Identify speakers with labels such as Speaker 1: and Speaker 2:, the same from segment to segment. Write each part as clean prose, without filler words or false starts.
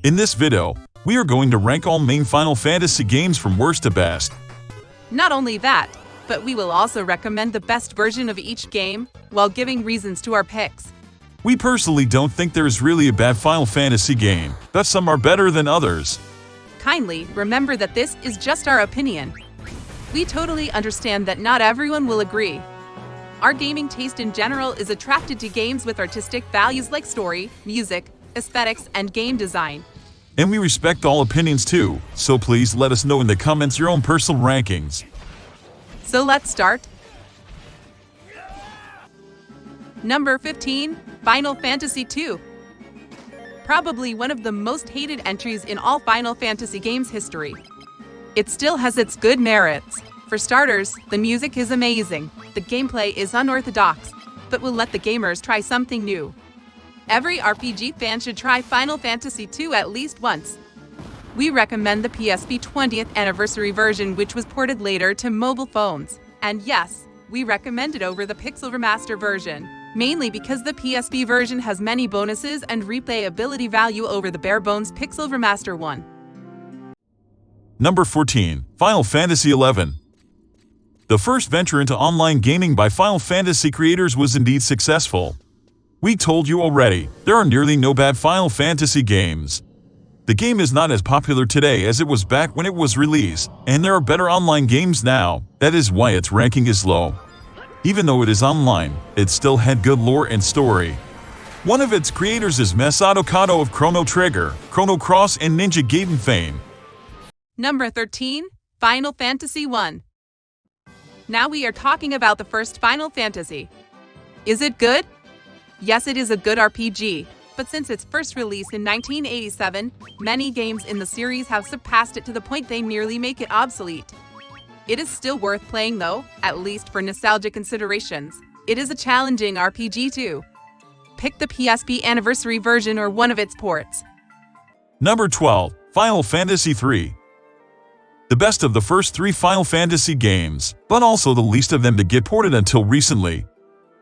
Speaker 1: In this video, we are going to rank all main Final Fantasy games from worst to best.
Speaker 2: Not only that, but we will also recommend the best version of each game while giving reasons to our picks.
Speaker 1: We personally don't think there is really a bad Final Fantasy game, but some are better than others.
Speaker 2: Kindly remember that this is just our opinion. We totally understand that not everyone will agree. Our gaming taste in general is attracted to games with artistic values like story, music, aesthetics, and game design.
Speaker 1: And we respect all opinions too, so please let us know in the comments your own personal rankings.
Speaker 2: So let's start. Number 15, Final Fantasy II. Probably one of the most hated entries in all Final Fantasy games history. It still has its good merits. For starters, the music is amazing, the gameplay is unorthodox, but will let the gamers try something new. Every RPG fan should try Final Fantasy II at least once. We recommend the PSP 20th anniversary version, which was ported later to mobile phones. And yes, we recommend it over the Pixel Remaster version, mainly because the PSP version has many bonuses and replayability value over the bare-bones Pixel Remaster one.
Speaker 1: Number 14, Final Fantasy XI. The first venture into online gaming by Final Fantasy creators was indeed successful. We told you already, there are nearly no bad Final Fantasy games. The game is not as popular today as it was back when it was released, and there are better online games now. That is why its ranking is low. Even though it is online, it still had good lore and story. One of its creators is Masato Kato of Chrono Trigger, Chrono Cross, and Ninja Gaiden fame.
Speaker 2: Number 13, Final Fantasy I. Now we are talking about the first Final Fantasy. Is it good? Yes, it is a good RPG, but since its first release in 1987, many games in the series have surpassed it to the point they nearly make it obsolete. It is still worth playing though, at least for nostalgia considerations. It is a challenging RPG too. Pick the PSP Anniversary version or one of its ports.
Speaker 1: Number 12, Final Fantasy III. The best of the first three Final Fantasy games, but also the least of them to get ported until recently.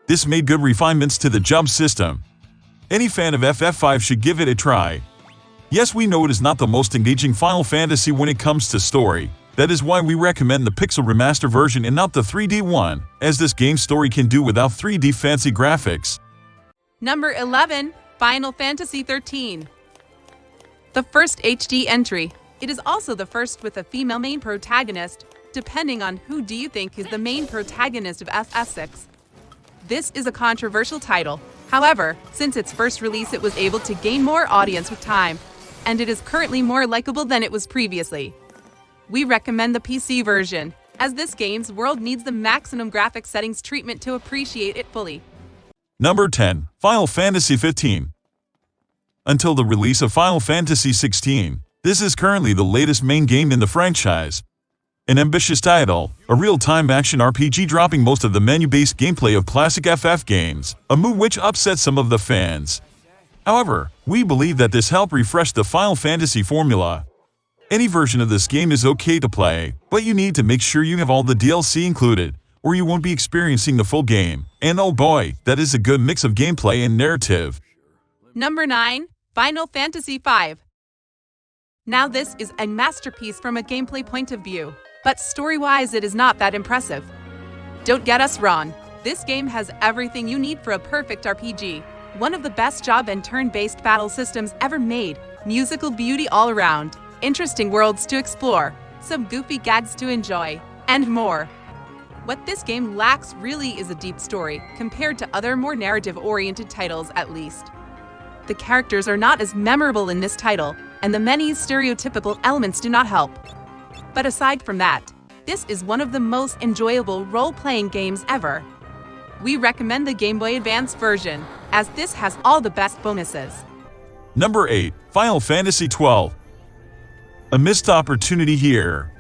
Speaker 1: This made good refinements to the jump system. Any fan of FF5 should give it a try. Yes, we know it is not the most engaging Final Fantasy when it comes to story. That is why we recommend the Pixel Remaster version and not the 3D one, as this game's story can do without 3D fancy graphics.
Speaker 2: Number 11, Final Fantasy XIII. The first HD entry. It is also the first with a female main protagonist, depending on who do you think is the main protagonist of FF6. This is a controversial title. However, since its first release it was able to gain more audience with time, and it is currently more likable than it was previously. We recommend the PC version, as this game's world needs the maximum graphics settings treatment to appreciate it fully.
Speaker 1: Number 10, Final Fantasy XV. Until the release of Final Fantasy XVI, this is currently the latest main game in the franchise. An ambitious title, a real-time action RPG dropping most of the menu-based gameplay of classic FF games, a move which upset some of the fans. However, we believe that this helped refresh the Final Fantasy formula. Any version of this game is okay to play, but you need to make sure you have all the DLC included, or you won't be experiencing the full game. And oh boy, that is a good mix of gameplay and narrative.
Speaker 2: Number 9, Final Fantasy V. Now this is a masterpiece from a gameplay point of view, but story-wise it is not that impressive. Don't get us wrong, this game has everything you need for a perfect RPG. One of the best job and turn-based battle systems ever made, musical beauty all around, interesting worlds to explore, some goofy gags to enjoy, and more. What this game lacks really is a deep story, compared to other more narrative-oriented titles at least. The characters are not as memorable in this title, and the many stereotypical elements do not help. But aside from that, this is one of the most enjoyable role-playing games ever. We recommend the Game Boy Advance version, as this has all the best bonuses.
Speaker 1: Number 8, Final Fantasy XII. A missed opportunity here.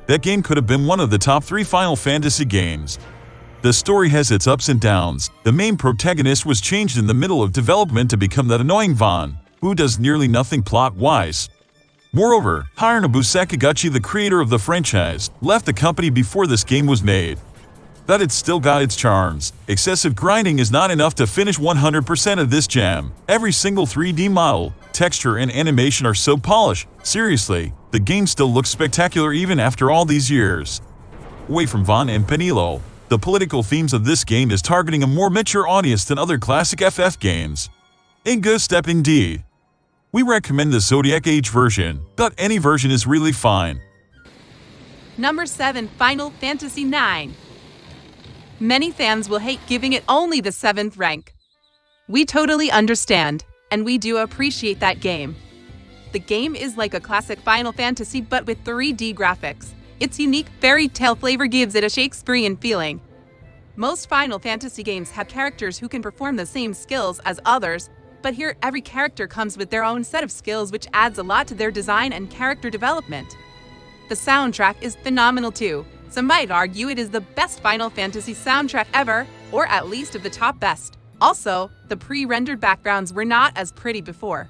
Speaker 1: That game could have been one of the top 3 Final Fantasy games. The story has its ups and downs. The main protagonist was changed in the middle of development to become that annoying Vaughn, who does nearly nothing plot-wise. Moreover, Hironobu Sakaguchi, the creator of the franchise, left the company before this game was made. but it's still got its charms. Excessive grinding is not enough to finish 100% of this gem. Every single 3D model, texture, and animation are so polished. Seriously, the game still looks spectacular even after all these years. Away from Von and Penelo, the political themes of this game is targeting a more mature audience than other classic FF games. A good step indeed. We recommend the Zodiac Age version, but any version is really fine.
Speaker 2: Number 7. Final Fantasy IX. Many fans will hate giving it only the 7th rank. We totally understand, and we do appreciate that game. The game is like a classic Final Fantasy but with 3D graphics. Its unique fairy tale flavor gives it a Shakespearean feeling. Most Final Fantasy games have characters who can perform the same skills as others, but here every character comes with their own set of skills, which adds a lot to their design and character development. The soundtrack is phenomenal too. Some might argue it is the best Final Fantasy soundtrack ever, or at least of the top best. Also, the pre-rendered backgrounds were not as pretty before.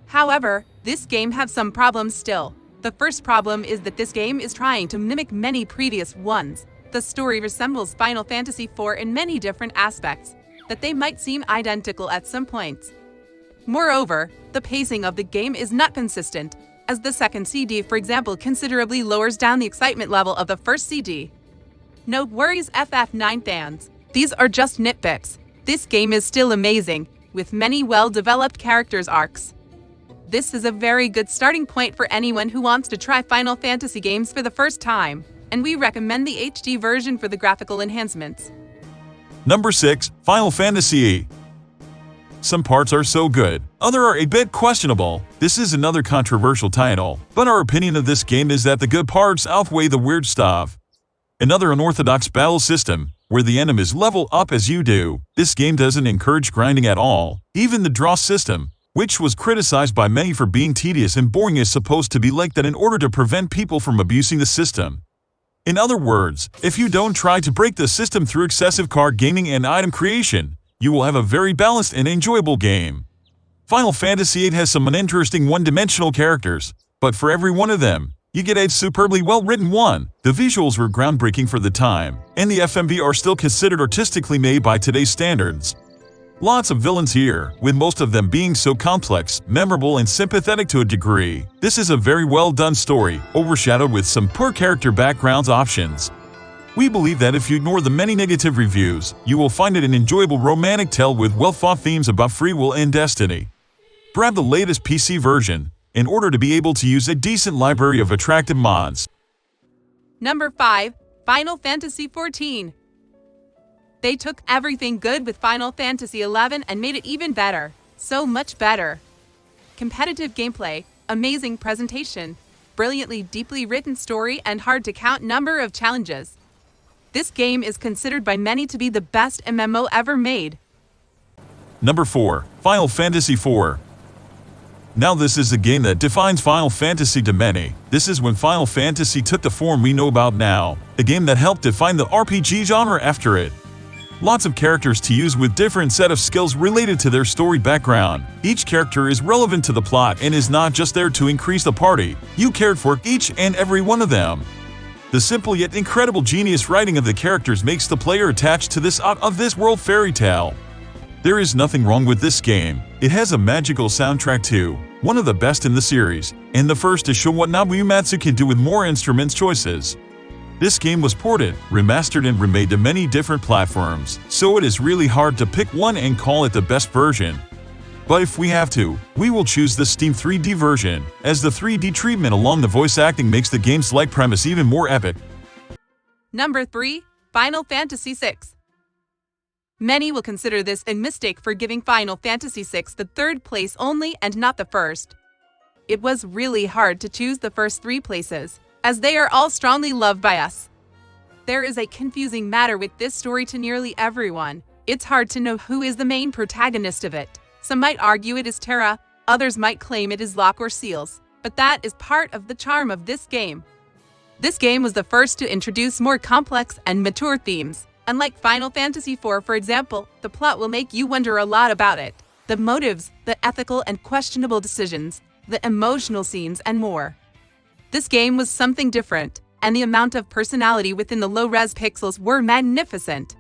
Speaker 2: However, this game has some problems still. The first problem is that this game is trying to mimic many previous ones. The story resembles Final Fantasy IV in many different aspects, that they might seem identical at some points. Moreover, the pacing of the game is not consistent, as the second CD, for example, considerably lowers down the excitement level of the first CD. No worries, FF9 fans. These are just nitpicks. This game is still amazing, with many well-developed characters arcs. This is a very good starting point for anyone who wants to try Final Fantasy games for the first time, and we recommend the HD version for the graphical enhancements.
Speaker 1: Number 6. Final Fantasy VIII. Some parts are so good, others are a bit questionable. This is another controversial title, but our opinion of this game is that the good parts outweigh the weird stuff. Another unorthodox battle system, where the enemies level up as you do. This game doesn't encourage grinding at all. Even the draw system, which was criticized by many for being tedious and boring, is supposed to be like that in order to prevent people from abusing the system. In other words, if you don't try to break the system through excessive card gaming and item creation, you will have a very balanced and enjoyable game. Final Fantasy VIII has some uninteresting one-dimensional characters, but for every one of them, you get a superbly well-written one. The visuals were groundbreaking for the time, and the FMV are still considered artistically made by today's standards. Lots of villains here, with most of them being so complex, memorable, and sympathetic to a degree. This is a very well-done story, overshadowed with some poor character backgrounds options. We believe that if you ignore the many negative reviews, you will find it an enjoyable romantic tale with well-thought themes about free will and destiny. Grab the latest PC version in order to be able to use a decent library of attractive mods.
Speaker 2: Number 5. Final Fantasy XIV. They took everything good with Final Fantasy XI and made it even better. So much better. Competitive gameplay, amazing presentation, brilliantly deeply written story, and hard-to-count number of challenges. This game is considered by many to be the best MMO ever made.
Speaker 1: Number 4. Final Fantasy IV. Now this is the game that defines Final Fantasy to many. This is when Final Fantasy took the form we know about now, a game that helped define the RPG genre after it. Lots of characters to use with different set of skills related to their story background. Each character is relevant to the plot and is not just there to increase the party. You cared for each and every one of them. The simple yet incredible genius writing of the characters makes the player attached to this out-of-this-world fairy tale. There is nothing wrong with this game. It has a magical soundtrack too, one of the best in the series, and the first to show what Nobuo Uematsu can do with more instruments choices. This game was ported, remastered, and remade to many different platforms, so it is really hard to pick one and call it the best version. But if we have to, we will choose the Steam 3D version, as the 3D treatment along the voice acting makes the game's light premise even more epic.
Speaker 2: Number 3. Final Fantasy VI. Many will consider this a mistake for giving Final Fantasy VI the third place only and not the first. It was really hard to choose the first 3 places, as they are all strongly loved by us. There is a confusing matter with this story to nearly everyone. It's hard to know who is the main protagonist of it. Some might argue it is Terra, others might claim it is Locke or Seals, but that is part of the charm of this game. This game was the first to introduce more complex and mature themes. Unlike Final Fantasy IV, for example, the plot will make you wonder a lot about it. The motives, the ethical and questionable decisions, the emotional scenes, and more. This game was something different. and the amount of personality within the low-res pixels were magnificent.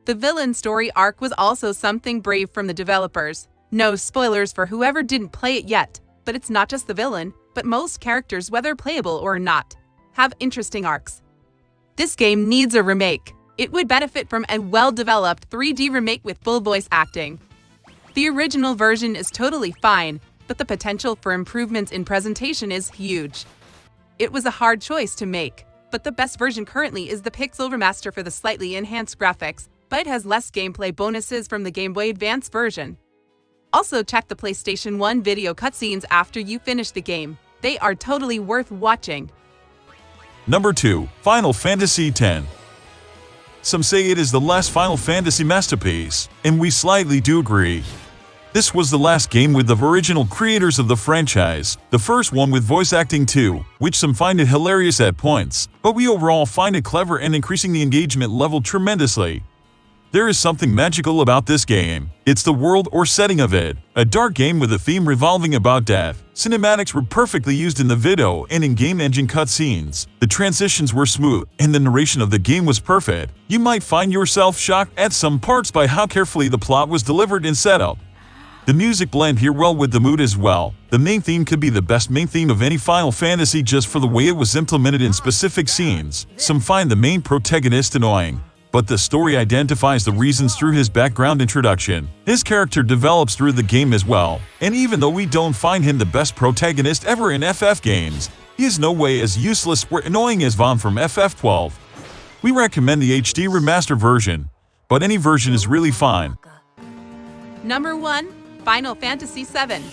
Speaker 2: The villain story arc was also something brave from the developers. No spoilers for whoever didn't play it yet, but it's not just the villain, but most characters, whether playable or not, have interesting arcs. This game needs a remake. It would benefit from a well-developed 3D remake with full voice acting. The original version is totally fine, but the potential for improvements in presentation is huge. It was a hard choice to make, but the best version currently is the Pixel Remaster for the slightly enhanced graphics, but it has less gameplay bonuses from the Game Boy Advance version. Also check the PlayStation 1 video cutscenes after you finish the game. They are totally worth watching.
Speaker 1: Number 2. Final Fantasy X. Some say it is the last Final Fantasy masterpiece, and we slightly do agree. This was the last game with the original creators of the franchise, the first one with voice acting too, which some find it hilarious at points, but we overall find it clever and increasing the engagement level tremendously. There is something magical about this game. It's the world or setting of it, a dark game with a theme revolving about death. Cinematics were perfectly used in the video and in-game engine cutscenes. The transitions were smooth, and the narration of the game was perfect. You might find yourself shocked at some parts by how carefully the plot was delivered and set up. The music blend here well with the mood as well. The main theme could be the best main theme of any Final Fantasy just for the way it was implemented in specific scenes. Some find the main protagonist annoying, but the story identifies the reasons through his background introduction. His character develops through the game as well, and even though we don't find him the best protagonist ever in FF games, he is no way as useless or annoying as Vaughn from FF12. We recommend the HD remaster version, but any version is really fine.
Speaker 2: Number 1. Final Fantasy VII.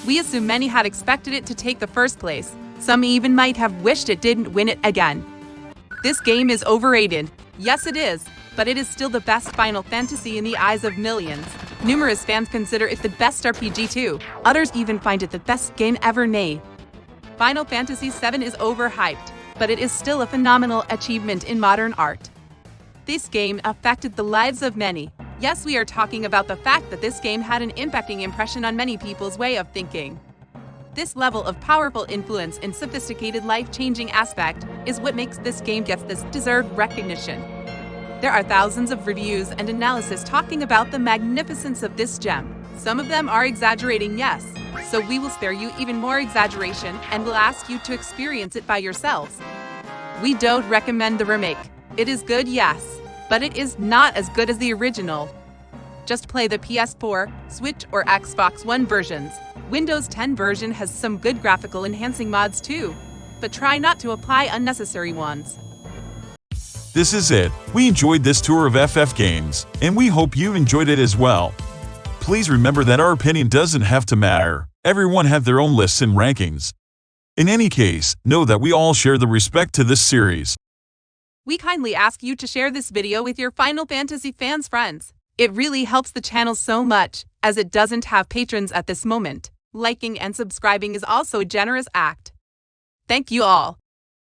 Speaker 2: We assume many had expected it to take the first place. Some even might have wished it didn't win it again. This game is overrated. Yes, it is, but it is still the best Final Fantasy in the eyes of millions. Numerous fans consider it the best RPG too. Others even find it the best game ever made. Final Fantasy VII is overhyped, but it is still a phenomenal achievement in modern art. This game affected the lives of many. Yes, we are talking about the fact that this game had an impacting impression on many people's way of thinking. This level of powerful influence and sophisticated life-changing aspect is what makes this game get this deserved recognition. There are thousands of reviews and analysis talking about the magnificence of this gem. Some of them are exaggerating, yes, so we will spare you even more exaggeration and will ask you to experience it by yourselves. We don't recommend the remake. It is good, yes, but it is not as good as the original. Just play the PS4, Switch, or Xbox One versions. Windows 10 version has some good graphical enhancing mods too, but try not to apply unnecessary ones.
Speaker 1: This is it. We enjoyed this tour of FF games, and we hope you enjoyed it as well. Please remember that our opinion doesn't have to matter. Everyone have their own lists and rankings. In any case, know that we all share the respect to this series.
Speaker 2: We kindly ask you to share this video with your Final Fantasy fans friends. It really helps the channel so much, as it doesn't have patrons at this moment. Liking and subscribing is also a generous act. Thank you all.